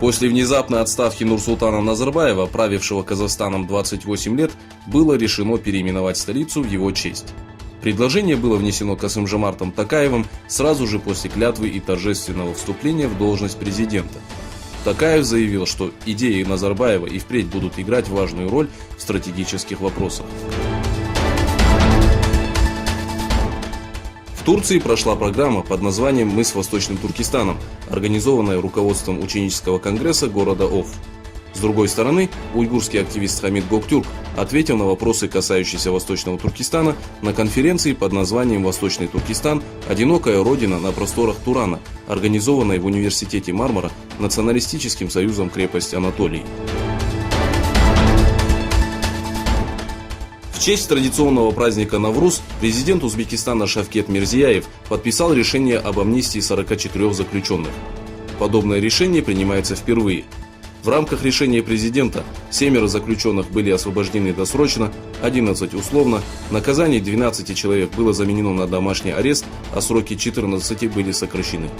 После внезапной отставки Нурсултана Назарбаева, правившего Казахстаном 28 лет, было решено переименовать столицу в его честь. Предложение было внесено Касым-Жомартом Токаевым сразу же после клятвы и торжественного вступления в должность президента. Токаев заявил, что идеи Назарбаева и впредь будут играть важную роль в стратегических вопросах. В Турции прошла программа под названием «Мы с Восточным Туркестаном», организованная руководством ученического конгресса города Оф. С другой стороны, уйгурский активист Хамид Гоктюрк ответил на вопросы, касающиеся Восточного Туркестана, на конференции под названием «Восточный Туркестан. Одинокая родина на просторах Турана», организованной в университете Мармара Националистическим союзом крепость Анатолии. В честь традиционного праздника Навруз президент Узбекистана Шавкет Мирзияев подписал решение об амнистии 44 заключенных. Подобное решение принимается впервые. В рамках решения президента 7 заключенных были освобождены досрочно, 11 условно, наказание 12 человек было заменено на домашний арест, а сроки 14 были сокращены.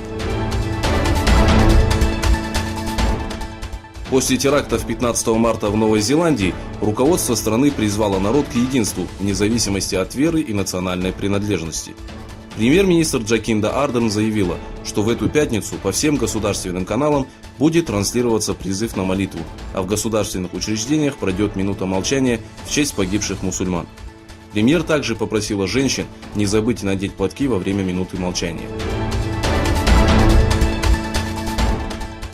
После терактов 15 марта в Новой Зеландии руководство страны призвало народ к единству, вне зависимости от веры и национальной принадлежности. Премьер-министр Джакинда Ардерн заявила, что в эту пятницу по всем государственным каналам будет транслироваться призыв на молитву, а в государственных учреждениях пройдет минута молчания в честь погибших мусульман. Премьер также попросила женщин не забыть надеть платки во время минуты молчания.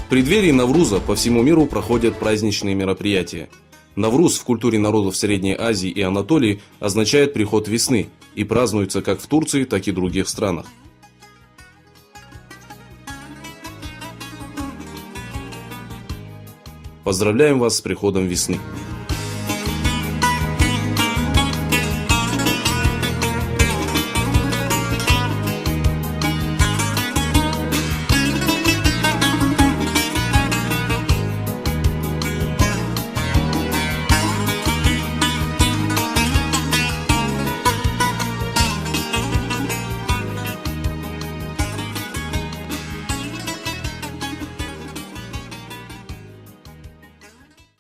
В преддверии Навруза по всему миру проходят праздничные мероприятия. Навруз в культуре народов Средней Азии и Анатолии означает приход весны и празднуется как в Турции, так и в других странах. Поздравляем вас с приходом весны!